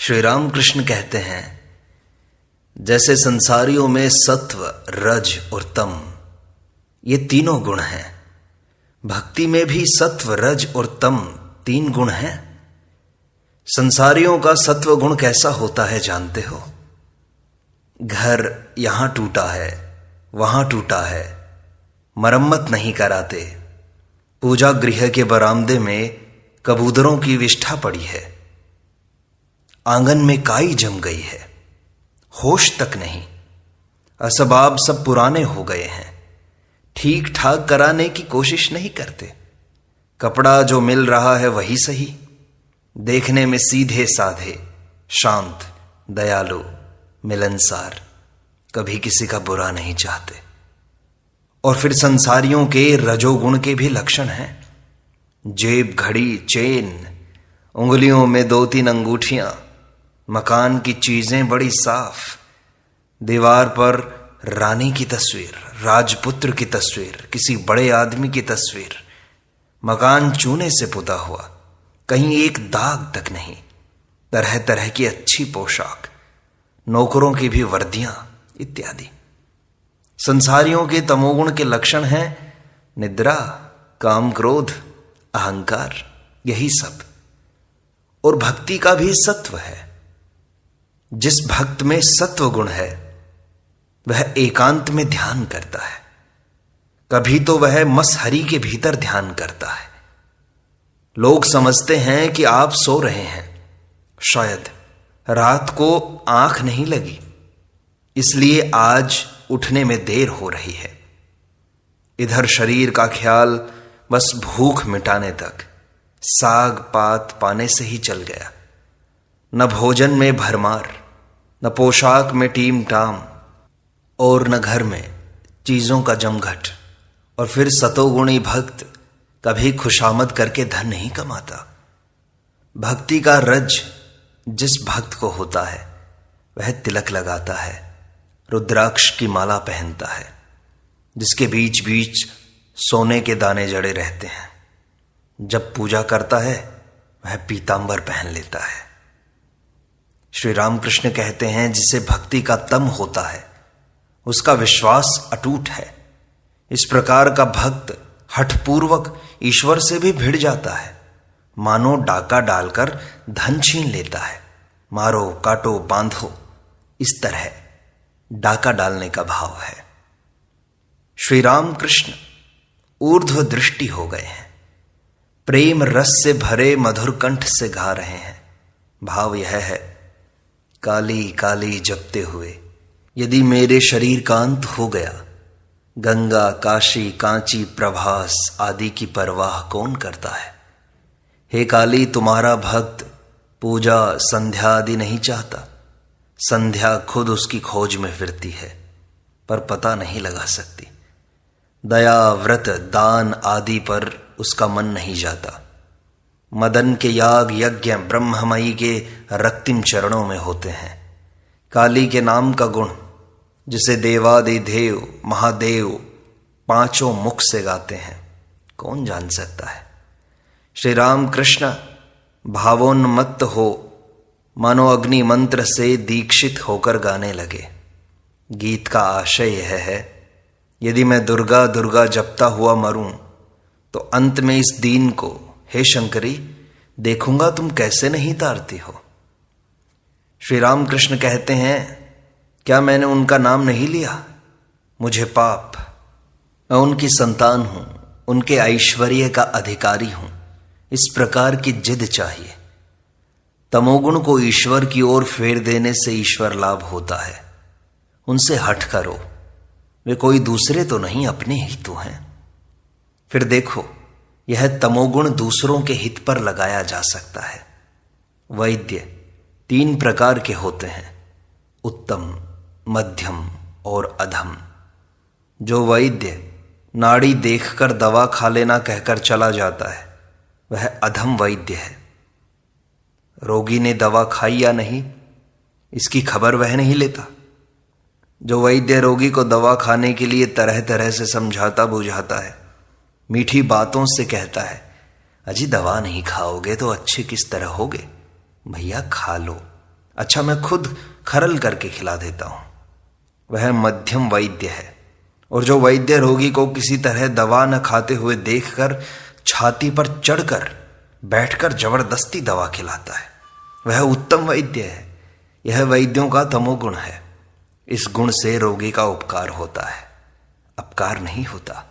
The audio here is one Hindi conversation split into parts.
श्री राम कृष्ण कहते हैं, जैसे संसारियों में सत्व, रज और तम ये तीनों गुण हैं, भक्ति में भी सत्व, रज और तम तीन गुण हैं। संसारियों का सत्व गुण कैसा होता है जानते हो? घर यहां टूटा है, वहां टूटा है, मरम्मत नहीं कराते। पूजा गृह के बरामदे में कबूतरों की विष्ठा पड़ी है, आंगन में काई जम गई है, होश तक नहीं। असबाब सब पुराने हो गए हैं, ठीक ठाक कराने की कोशिश नहीं करते। कपड़ा जो मिल रहा है वही सही, देखने में सीधे साधे, शांत, दयालु, मिलनसार, कभी किसी का बुरा नहीं चाहते। और फिर संसारियों के रजोगुण के भी लक्षण हैं। जेब, घड़ी, चेन, उंगलियों में 2-3 अंगूठियां, मकान की चीजें बड़ी साफ, दीवार पर रानी की तस्वीर, राजपुत्र की तस्वीर, किसी बड़े आदमी की तस्वीर, मकान चूने से पुता हुआ, कहीं एक दाग तक नहीं, तरह तरह की अच्छी पोशाक, नौकरों की भी वर्दियां इत्यादि। संसारियों के तमोगुण के लक्षण हैं निद्रा, काम, क्रोध, अहंकार, यही सब। और भक्ति का भी सत्व है। जिस भक्त में सत्व गुण है वह एकांत में ध्यान करता है। कभी तो वह मसहरी के भीतर ध्यान करता है। लोग समझते हैं कि आप सो रहे हैं, शायद रात को आंख नहीं लगी, इसलिए आज उठने में देर हो रही है। इधर शरीर का ख्याल बस भूख मिटाने तक, साग पात पाने से ही चल गया। न भोजन में भरमार, न पोशाक में टीम टाम, और न घर में चीजों का जमघट। और फिर सतोगुणी भक्त कभी खुशामद करके धन नहीं कमाता। भक्ति का रज जिस भक्त को होता है वह तिलक लगाता है, रुद्राक्ष की माला पहनता है, जिसके बीच बीच सोने के दाने जड़े रहते हैं। जब पूजा करता है वह पीतांबर पहन लेता है। श्री रामकृष्ण कहते हैं, जिसे भक्ति का तम होता है उसका विश्वास अटूट है। इस प्रकार का भक्त हठपूर्वक ईश्वर से भी भिड़ जाता है, मानो डाका डालकर धन छीन लेता है। मारो, काटो, बांधो, इस तरह डाका डालने का भाव है। श्री राम कृष्ण ऊर्ध्व दृष्टि हो गए हैं, प्रेम रस से भरे मधुर कंठ से गा रहे हैं। भाव यह है, काली काली जपते हुए यदि मेरे शरीर का अंत हो गया, गंगा, काशी, कांची, प्रभास आदि की परवाह कौन करता है। हे काली, तुम्हारा भक्त पूजा, संध्या आदि नहीं चाहता। संध्या खुद उसकी खोज में फिरती है, पर पता नहीं लगा सकती। दया, व्रत, दान आदि पर उसका मन नहीं जाता। मदन के याग यज्ञ ब्रह्ममयी के रक्तिम चरणों में होते हैं। काली के नाम का गुण, जिसे देवादिदेव महादेव 5 मुख से गाते हैं, कौन जान सकता है। श्री राम कृष्ण भावोन्मत्त हो, मानो अग्नि मंत्र से दीक्षित होकर गाने लगे। गीत का आशय यह है, यदि मैं दुर्गा दुर्गा जपता हुआ मरूं तो अंत में इस दीन को, हे शंकरी, देखूंगा तुम कैसे नहीं तारती हो। श्री राम कृष्ण कहते हैं, क्या मैंने उनका नाम नहीं लिया? मुझे पाप, मैं उनकी संतान हूं, उनके ऐश्वर्य का अधिकारी हूं। इस प्रकार की जिद चाहिए। तमोगुण को ईश्वर की ओर फेर देने से ईश्वर लाभ होता है। उनसे हट करो, वे कोई दूसरे तो नहीं, अपने ही तो हैं। फिर देखो, यह तमोगुण दूसरों के हित पर लगाया जा सकता है। वैद्य 3 प्रकार के होते हैं, उत्तम, मध्यम और अधम। जो वैद्य नाड़ी देखकर दवा खा लेना कहकर चला जाता है वह अधम वैद्य है। रोगी ने दवा खाई या नहीं इसकी खबर वह नहीं लेता। जो वैद्य रोगी को दवा खाने के लिए तरह तरह से समझाता बुझाता है, मीठी बातों से कहता है, अजी दवा नहीं खाओगे तो अच्छे किस तरह होगे, भैया खा लो, अच्छा मैं खुद खरल करके खिला देता हूं। वह मध्यम वैद्य है, और जो वैद्य रोगी को किसी तरह दवा न खाते हुए देखकर छाती पर चढ़कर बैठकर जबरदस्ती दवा खिलाता है, वह उत्तम वैद्य है। यह वैद्यों का तमोगुण है। इस गुण से रोगी का उपकार होता है, अपकार नहीं होता।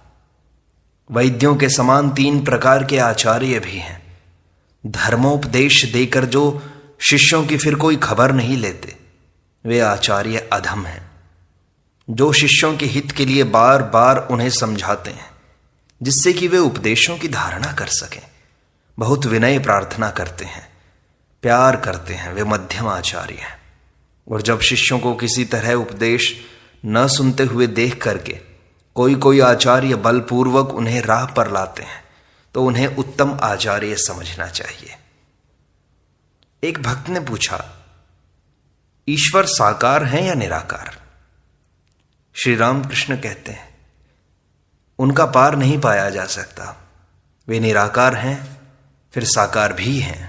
वैद्यों के समान 3 प्रकार के आचार्य भी हैं। धर्मोपदेश देकर जो शिष्यों की फिर कोई खबर नहीं लेते, वे आचार्य अधम हैं। जो शिष्यों के हित के लिए बार बार उन्हें समझाते हैं, जिससे कि वे उपदेशों की धारणा कर सकें, बहुत विनय प्रार्थना करते हैं, प्यार करते हैं, वे मध्यम आचार्य हैं। और जब शिष्यों को किसी तरह उपदेश न सुनते हुए देख करके कोई आचार्य बलपूर्वक उन्हें राह पर लाते हैं, तो उन्हें उत्तम आचार्य समझना चाहिए। एक भक्त ने पूछा, ईश्वर साकार है या निराकार? श्री रामकृष्ण कहते हैं, उनका पार नहीं पाया जा सकता। वे निराकार हैं, फिर साकार भी हैं।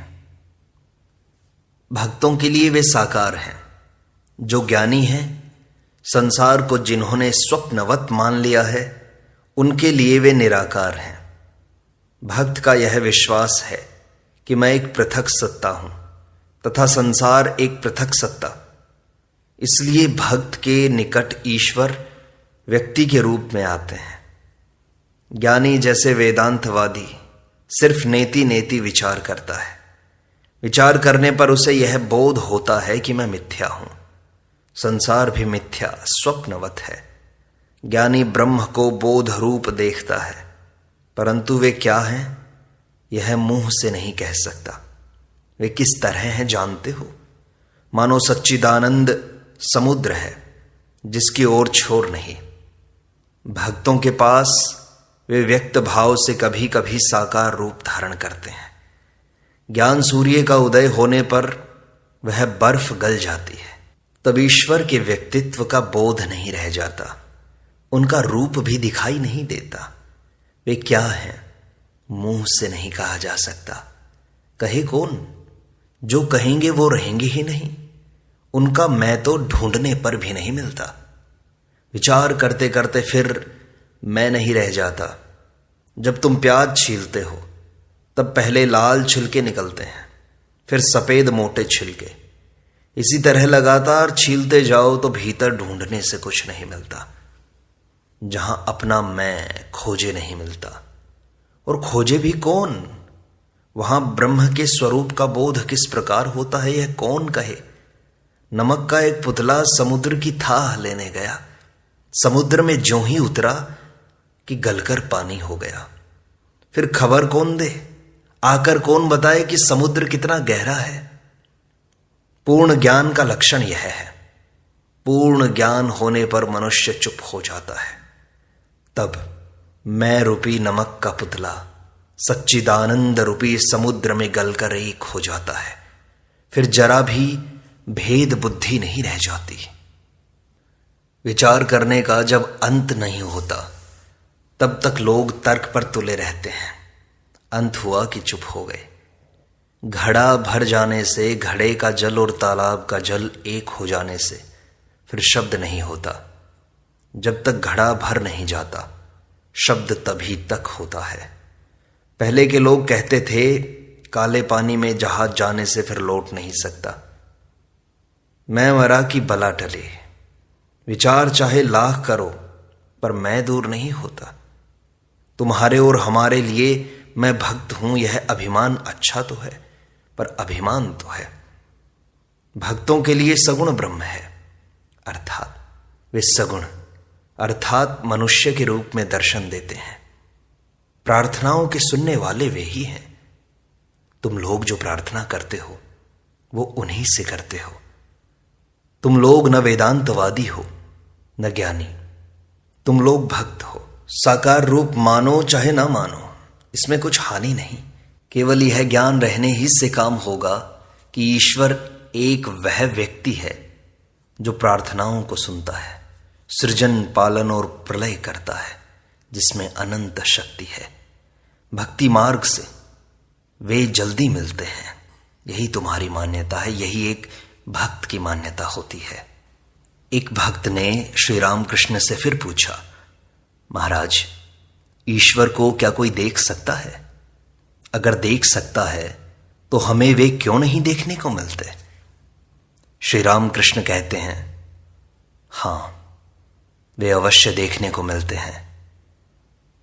भक्तों के लिए वे साकार हैं। जो ज्ञानी हैं, संसार को जिन्होंने स्वप्नवत मान लिया है, उनके लिए वे निराकार हैं। भक्त का यह विश्वास है कि मैं एक पृथक सत्ता हूं तथा संसार एक पृथक सत्ता। इसलिए भक्त के निकट ईश्वर व्यक्ति के रूप में आते हैं। ज्ञानी जैसे वेदांतवादी सिर्फ नेति नेति विचार करता है। विचार करने पर उसे यह बोध होता है कि मैं मिथ्या हूं, संसार भी मिथ्या स्वप्नवत है। ज्ञानी ब्रह्म को बोध रूप देखता है, परंतु वे क्या हैं यह मुंह से नहीं कह सकता। वे किस तरह हैं जानते हो? मानो सच्चिदानंद समुद्र है जिसकी ओर छोर नहीं। भक्तों के पास वे व्यक्त भाव से कभी कभी साकार रूप धारण करते हैं। ज्ञान सूर्य का उदय होने पर वह बर्फ गल जाती है, तब ईश्वर के व्यक्तित्व का बोध नहीं रह जाता, उनका रूप भी दिखाई नहीं देता। वे क्या हैं मुंह से नहीं कहा जा सकता। कहे कौन? जो कहेंगे वो रहेंगे ही नहीं। उनका मैं तो ढूंढने पर भी नहीं मिलता। विचार करते करते फिर मैं नहीं रह जाता। जब तुम प्याज छीलते हो तब पहले लाल छिलके निकलते हैं, फिर सफेद मोटे छिलके। इसी तरह लगातार छीलते जाओ तो भीतर ढूंढने से कुछ नहीं मिलता। जहां अपना मैं खोजे नहीं मिलता, और खोजे भी कौन? वहां ब्रह्म के स्वरूप का बोध किस प्रकार होता है यह कौन कहे? नमक का एक पुतला समुद्र की थाह लेने गया, समुद्र में ज्यों ही उतरा कि गलकर पानी हो गया। फिर खबर कौन दे, आकर कौन बताए कि समुद्र कितना गहरा है? पूर्ण ज्ञान का लक्षण यह है। पूर्ण ज्ञान होने पर मनुष्य चुप हो जाता है। तब मैं रूपी नमक का पुतला सच्चिदानंद रूपी समुद्र में गलकर एक हो जाता है। फिर जरा भी भेद बुद्धि नहीं रह जाती। विचार करने का जब अंत नहीं होता, तब तक लोग तर्क पर तुले रहते हैं। अंत हुआ कि चुप हो गए। घड़ा भर जाने से, घड़े का जल और तालाब का जल एक हो जाने से फिर शब्द नहीं होता। जब तक घड़ा भर नहीं जाता, शब्द तभी तक होता है। पहले के लोग कहते थे, काले पानी में जहाज जाने से फिर लौट नहीं सकता। मैं मरा कि बला टले। विचार चाहे लाख करो, पर मैं दूर नहीं होता। तुम्हारे और हमारे लिए मैं भक्त हूं, यह अभिमान अच्छा तो है, पर अभिमान तो है। भक्तों के लिए सगुण ब्रह्म है, अर्थात वे सगुण अर्थात मनुष्य के रूप में दर्शन देते हैं। प्रार्थनाओं के सुनने वाले वे ही हैं। तुम लोग जो प्रार्थना करते हो वो उन्हीं से करते हो। तुम लोग न वेदांतवादी हो न ज्ञानी, तुम लोग भक्त हो। साकार रूप मानो चाहे ना मानो, इसमें कुछ हानि नहीं। केवल यह ज्ञान रहने ही से काम होगा कि ईश्वर एक वह व्यक्ति है जो प्रार्थनाओं को सुनता है, सृजन पालन और प्रलय करता है, जिसमें अनंत शक्ति है। भक्ति मार्ग से वे जल्दी मिलते हैं। यही तुम्हारी मान्यता है, यही एक भक्त की मान्यता होती है। एक भक्त ने श्री रामकृष्ण से फिर पूछा, महाराज, ईश्वर को क्या कोई देख सकता है? अगर देख सकता है तो हमें वे क्यों नहीं देखने को मिलते? श्री रामकृष्ण कहते हैं, हां, वे अवश्य देखने को मिलते हैं।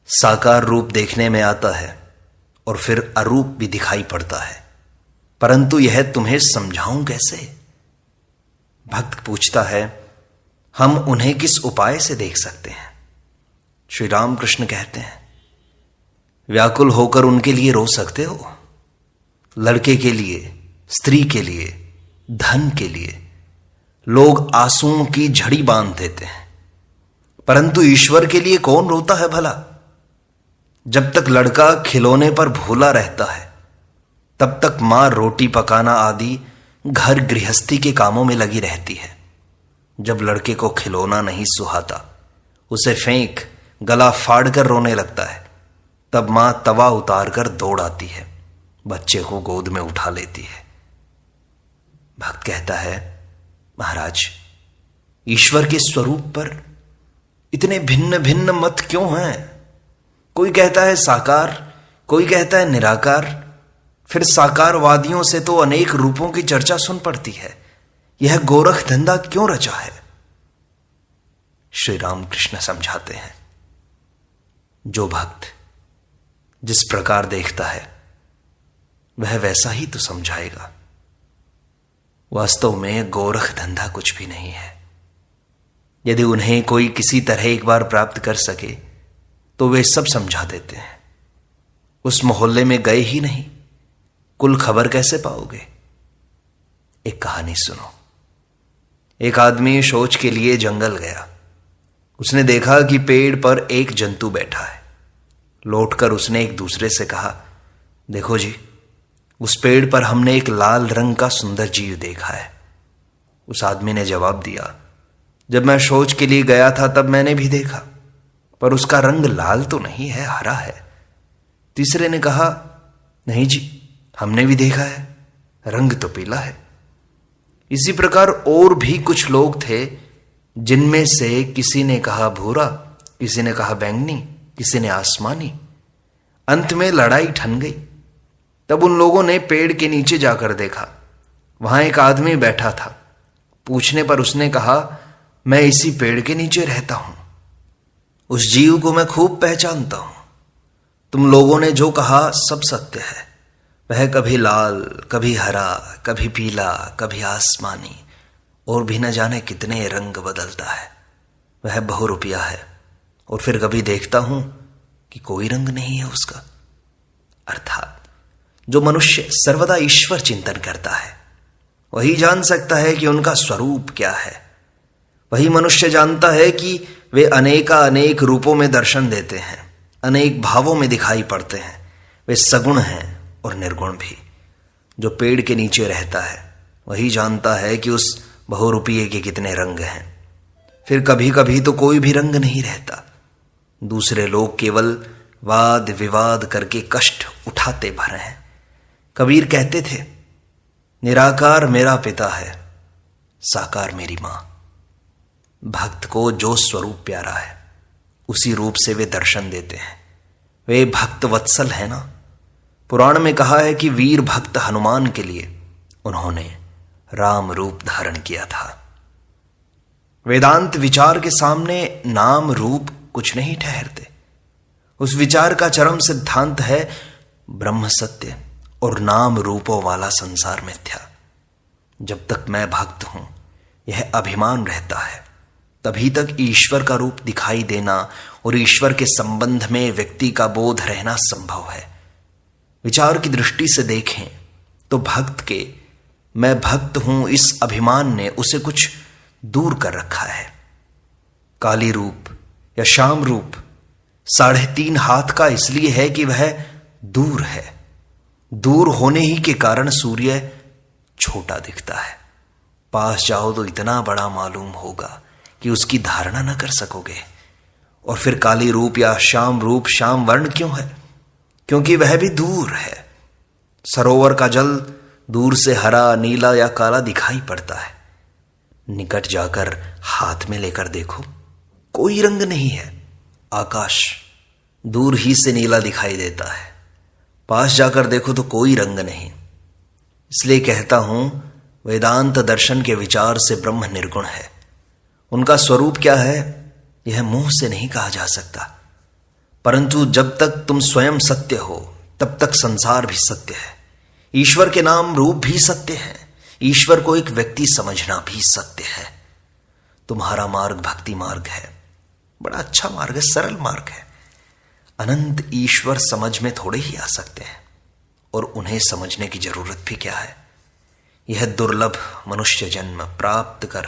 साकार रूप देखने में आता है और फिर अरूप भी दिखाई पड़ता है, परंतु यह तुम्हें समझाऊं कैसे? भक्त पूछता है, हम उन्हें किस उपाय से देख सकते हैं? श्री रामकृष्ण कहते हैं, व्याकुल होकर उनके लिए रो सकते हो। लड़के के लिए, स्त्री के लिए, धन के लिए लोग आंसुओं की झड़ी बांध देते हैं, परंतु ईश्वर के लिए कौन रोता है भला? जब तक लड़का खिलौने पर भूला रहता है तब तक मां रोटी पकाना आदि घर गृहस्थी के कामों में लगी रहती है। जब लड़के को खिलौना नहीं सुहाता, उसे फेंक गला फाड़ कर रोने लगता है, तब मां तवा उतार कर दौड़ आती है, बच्चे को गोद में उठा लेती है। भक्त कहता है, महाराज, ईश्वर के स्वरूप पर इतने भिन्न भिन्न मत क्यों हैं? कोई कहता है साकार, कोई कहता है निराकार। फिर साकारवादियों से तो अनेक रूपों की चर्चा सुन पड़ती है। यह गोरख धंधा क्यों रचा है? श्री रामकृष्ण समझाते हैं, जो भक्त जिस प्रकार देखता है वह वैसा ही तो समझाएगा। वास्तव में गोरख धंधा कुछ भी नहीं है। यदि उन्हें कोई किसी तरह एक बार प्राप्त कर सके तो वे सब समझा देते हैं। उस मोहल्ले में गए ही नहीं, कुल खबर कैसे पाओगे? एक कहानी सुनो। एक आदमी शौच के लिए जंगल गया। उसने देखा कि पेड़ पर एक जंतु बैठा है। लौटकर उसने एक दूसरे से कहा, देखो जी, उस पेड़ पर हमने एक लाल रंग का सुंदर जीव देखा है। उस आदमी ने जवाब दिया, जब मैं शौच के लिए गया था तब मैंने भी देखा, पर उसका रंग लाल तो नहीं है, हरा है। तीसरे ने कहा, नहीं जी, हमने भी देखा है, रंग तो पीला है। इसी प्रकार और भी कुछ लोग थे, जिनमें से किसी ने कहा भूरा, किसी ने कहा बैंगनी, किसी ने आसमानी। अंत में लड़ाई ठन गई। तब उन लोगों ने पेड़ के नीचे जाकर देखा। वहां एक आदमी बैठा था। पूछने पर उसने कहा, मैं इसी पेड़ के नीचे रहता हूं। उस जीव को मैं खूब पहचानता हूं। तुम लोगों ने जो कहा सब सत्य है। वह कभी लाल, कभी हरा, कभी पीला, कभी आसमानी, और भी न जाने कितने रंग बदलता है। वह बहुरूपिया है। और फिर कभी देखता हूं कि कोई रंग नहीं है उसका। अर्थात जो मनुष्य सर्वदा ईश्वर चिंतन करता है वही जान सकता है कि उनका स्वरूप क्या है। वही मनुष्य जानता है कि वे अनेक रूपों में दर्शन देते हैं, अनेक भावों में दिखाई पड़ते हैं। वे सगुण हैं और निर्गुण भी। जो पेड़ के नीचे रहता है वही जानता है कि उस बहुरूपिये के कितने रंग हैं। फिर कभी कभी तो कोई भी रंग नहीं रहता। दूसरे लोग केवल वाद विवाद करके कष्ट उठाते भर हैं। कबीर कहते थे, निराकार मेरा पिता है, साकार मेरी मां। भक्त को जो स्वरूप प्यारा है उसी रूप से वे दर्शन देते हैं। वे भक्त वत्सल है ना। पुराण में कहा है कि वीर भक्त हनुमान के लिए उन्होंने राम रूप धारण किया था। वेदांत विचार के सामने नाम रूप कुछ नहीं ठहरते। उस विचार का चरम सिद्धांत है ब्रह्म सत्य और नाम रूपों वाला संसार मिथ्या। जब तक मैं भक्त हूं यह अभिमान रहता है, तभी तक ईश्वर का रूप दिखाई देना और ईश्वर के संबंध में व्यक्ति का बोध रहना संभव है। विचार की दृष्टि से देखें तो भक्त के मैं भक्त हूं इस अभिमान ने उसे कुछ दूर कर रखा है। काली रूप या श्याम रूप 3.5 हाथ का इसलिए है कि वह दूर है। दूर होने ही के कारण सूर्य छोटा दिखता है। पास जाओ तो इतना बड़ा मालूम होगा कि उसकी धारणा न कर सकोगे। और फिर काली रूप या श्याम रूप श्याम वर्ण क्यों है? क्योंकि वह भी दूर है। सरोवर का जल दूर से हरा, नीला या काला दिखाई पड़ता है। निकट जाकर हाथ में लेकर देखो, कोई रंग नहीं है। आकाश दूर ही से नीला दिखाई देता है, पास जाकर देखो तो कोई रंग नहीं। इसलिए कहता हूं, वेदांत दर्शन के विचार से ब्रह्म निर्गुण है। उनका स्वरूप क्या है यह मुंह से नहीं कहा जा सकता, परंतु जब तक तुम स्वयं सत्य हो तब तक संसार भी सत्य है। ईश्वर के नाम रूप भी सत्य है। ईश्वर को एक व्यक्ति समझना भी सत्य है। तुम्हारा मार्ग भक्ति मार्ग है, बड़ा अच्छा मार्ग है, सरल मार्ग है। अनंत ईश्वर समझ में थोड़े ही आ सकते हैं, और उन्हें समझने की जरूरत भी क्या है। यह दुर्लभ मनुष्य जन्म प्राप्त कर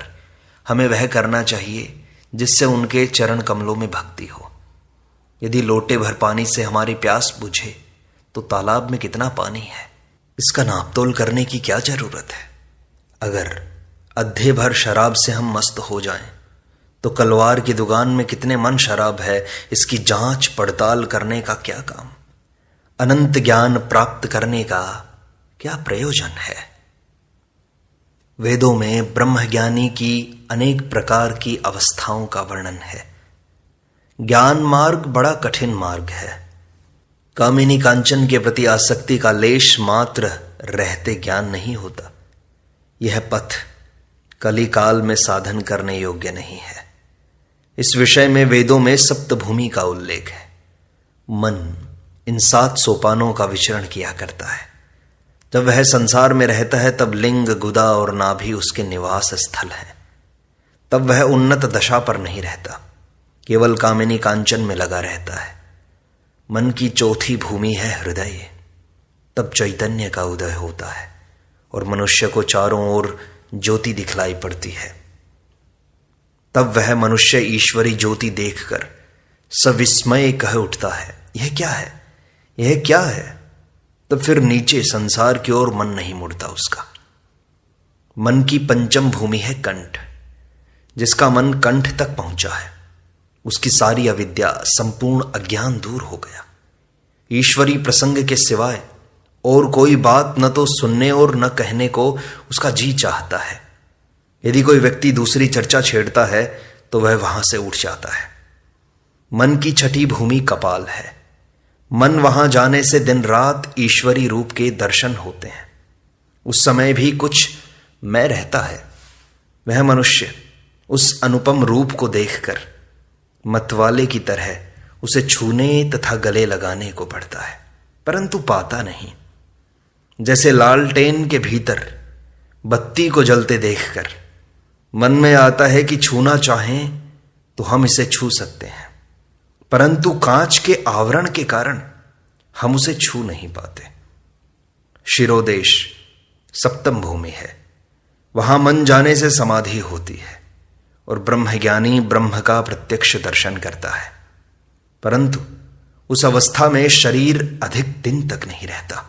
हमें वह करना चाहिए जिससे उनके चरण कमलों में भक्ति हो। यदि लोटे भर पानी से हमारी प्यास बुझे तो तालाब में कितना पानी है, इसका नापतोल करने की क्या जरूरत है। अगर अद्धे भर शराब से हम मस्त हो जाएं, तो कलवार की दुकान में कितने मन शराब है, इसकी जांच पड़ताल करने का क्या काम। अनंत ज्ञान प्राप्त करने का क्या प्रयोजन है। वेदों में ब्रह्मज्ञानी की अनेक प्रकार की अवस्थाओं का वर्णन है। ज्ञान मार्ग बड़ा कठिन मार्ग है। कामिनी कांचन के प्रति आसक्ति का लेश मात्र रहते ज्ञान नहीं होता। यह पथ कलिकाल में साधन करने योग्य नहीं है। इस विषय में वेदों में सप्तभूमि का उल्लेख है। मन इन 7 सोपानों का विचरण किया करता है। जब वह संसार में रहता है तब लिंग, गुदा और नाभि उसके निवास स्थल है। तब वह उन्नत दशा पर नहीं रहता, केवल कामिनी कांचन में लगा रहता है। मन की चौथी भूमि है हृदय। तब चैतन्य का उदय होता है और मनुष्य को चारों ओर ज्योति दिखलाई पड़ती है। तब वह मनुष्य ईश्वरी ज्योति देखकर सविस्मय कह उठता है, यह क्या है, यह क्या है। तब फिर नीचे संसार की ओर मन नहीं मुड़ता उसका। मन की पंचम भूमि है कंठ। जिसका मन कंठ तक पहुंचा है उसकी सारी अविद्या, संपूर्ण अज्ञान दूर हो गया। ईश्वरी प्रसंग के सिवाय और कोई बात न तो सुनने और न कहने को उसका जी चाहता है। यदि कोई व्यक्ति दूसरी चर्चा छेड़ता है तो वह वहां से उठ जाता है। मन की छठी भूमि कपाल है। मन वहां जाने से दिन रात ईश्वरी रूप के दर्शन होते हैं। उस समय भी कुछ मैं रहता है। वह मनुष्य उस अनुपम रूप को देखकर मतवाले की तरह उसे छूने तथा गले लगाने को पड़ता है, परंतु पाता नहीं। जैसे लालटेन के भीतर बत्ती को जलते देखकर मन में आता है कि छूना चाहें तो हम इसे छू सकते हैं, परंतु कांच के आवरण के कारण हम उसे छू नहीं पाते। शिरोदेश सप्तम भूमि है। वहां मन जाने से समाधि होती है और ब्रह्मज्ञानी ब्रह्म का प्रत्यक्ष दर्शन करता है, परंतु उस अवस्था में शरीर अधिक दिन तक नहीं रहता।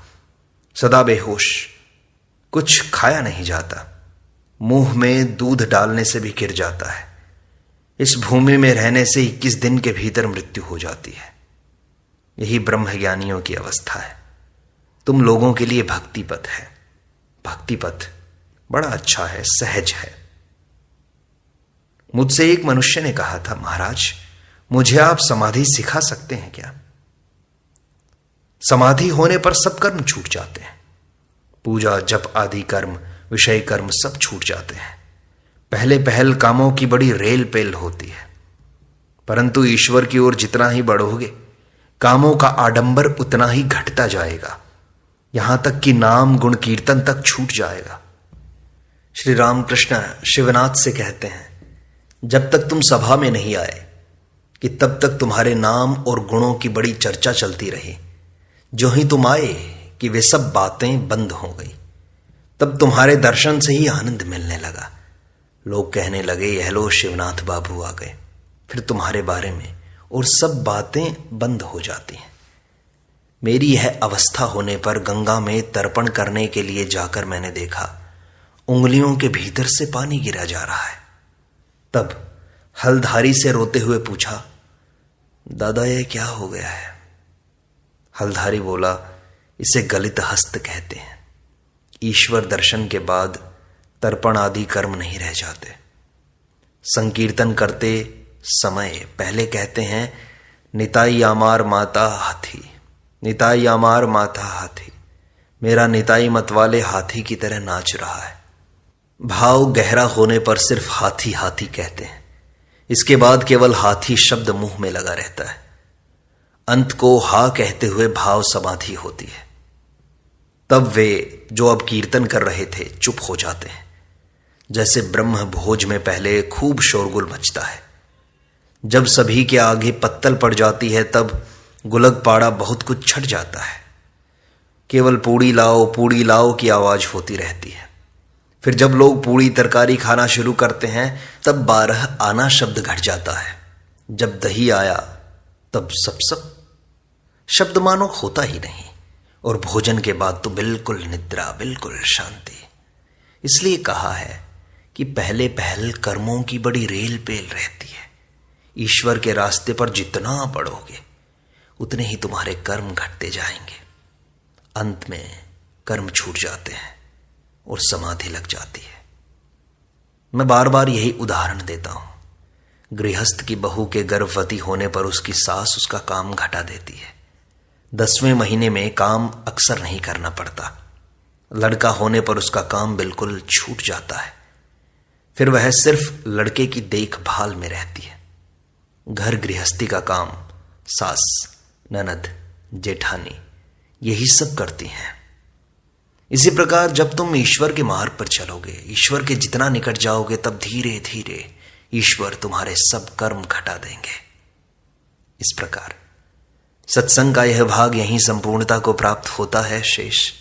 सदा बेहोश, कुछ खाया नहीं जाता, मुंह में दूध डालने से भी गिर जाता है। इस भूमि में रहने से 21 दिन के भीतर मृत्यु हो जाती है। यही ब्रह्मज्ञानियों की अवस्था है। तुम लोगों के लिए भक्ति पथ है। भक्ति पथ बड़ा अच्छा है, सहज है। मुझसे एक मनुष्य ने कहा था, महाराज मुझे आप समाधि सिखा सकते हैं क्या? समाधि होने पर सब कर्म छूट जाते हैं। पूजा, जप आदि कर्म, विषय कर्म सब छूट जाते हैं। पहले पहल कामों की बड़ी रेल पेल होती है, परंतु ईश्वर की ओर जितना ही बढ़ोगे कामों का आडंबर उतना ही घटता जाएगा, यहां तक कि नाम गुण कीर्तन तक छूट जाएगा। श्री रामकृष्ण शिवनाथ से कहते हैं, जब तक तुम सभा में नहीं आए कि तब तक तुम्हारे नाम और गुणों की बड़ी चर्चा चलती रही। जो ही तुम आए कि वे सब बातें बंद हो गई, तब तुम्हारे दर्शन से ही आनंद मिलने लगा। लोग कहने लगे, यह लो शिवनाथ बाबू आ गए। फिर तुम्हारे बारे में और सब बातें बंद हो जाती हैं। मेरी यह अवस्था होने पर गंगा में तर्पण करने के लिए जाकर मैंने देखा उंगलियों के भीतर से पानी गिरा जा रहा है। तब हलधारी से रोते हुए पूछा, दादा ये क्या हो गया है? हलधारी बोला, इसे गलित हस्त कहते हैं। ईश्वर दर्शन के बाद तर्पण आदि कर्म नहीं रह जाते। संकीर्तन करते समय पहले कहते हैं, निताई आमार माता हाथी, निताई आमार माता हाथी, मेरा निताई मतवाले हाथी की तरह नाच रहा है। भाव गहरा होने पर सिर्फ हाथी हाथी कहते हैं। इसके बाद केवल हाथी शब्द मुंह में लगा रहता है। अंत को हा कहते हुए भाव समाधि होती है। तब वे जो अब कीर्तन कर रहे थे चुप हो जाते हैं। जैसे ब्रह्म भोज में पहले खूब शोरगुल मचता है, जब सभी के आगे पत्तल पड़ जाती है तब गुलग पाड़ा बहुत कुछ छट जाता है। केवल पूड़ी लाओ की आवाज होती रहती है। फिर जब लोग पूड़ी तरकारी खाना शुरू करते हैं तब 12 आना शब्द घट जाता है। जब दही आया तब सब शब्द मानो होता ही नहीं, और भोजन के बाद तो बिल्कुल निद्रा, बिल्कुल शांति। इसलिए कहा है कि पहले पहल कर्मों की बड़ी रेल पेल रहती है। ईश्वर के रास्ते पर जितना बढ़ोगे उतने ही तुम्हारे कर्म घटते जाएंगे। अंत में कर्म छूट जाते हैं और समाधि लग जाती है। मैं बार बार यही उदाहरण देता हूं। गृहस्थ की बहू के गर्भवती होने पर उसकी सास उसका काम घटा देती है। 10वें महीने में काम अक्सर नहीं करना पड़ता। लड़का होने पर उसका काम बिल्कुल छूट जाता है। फिर वह सिर्फ लड़के की देखभाल में रहती है। घर गृहस्थी का काम सास, ननद, जेठानी यही सब करती हैं। इसी प्रकार जब तुम ईश्वर के मार्ग पर चलोगे, ईश्वर के जितना निकट जाओगे, तब धीरे धीरे ईश्वर तुम्हारे सब कर्म घटा देंगे। इस प्रकार सत्संग का यह भाग यहीं संपूर्णता को प्राप्त होता है। शेष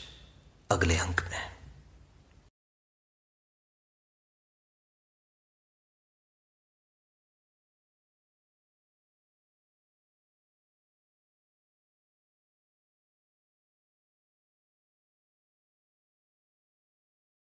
अगले अंक में।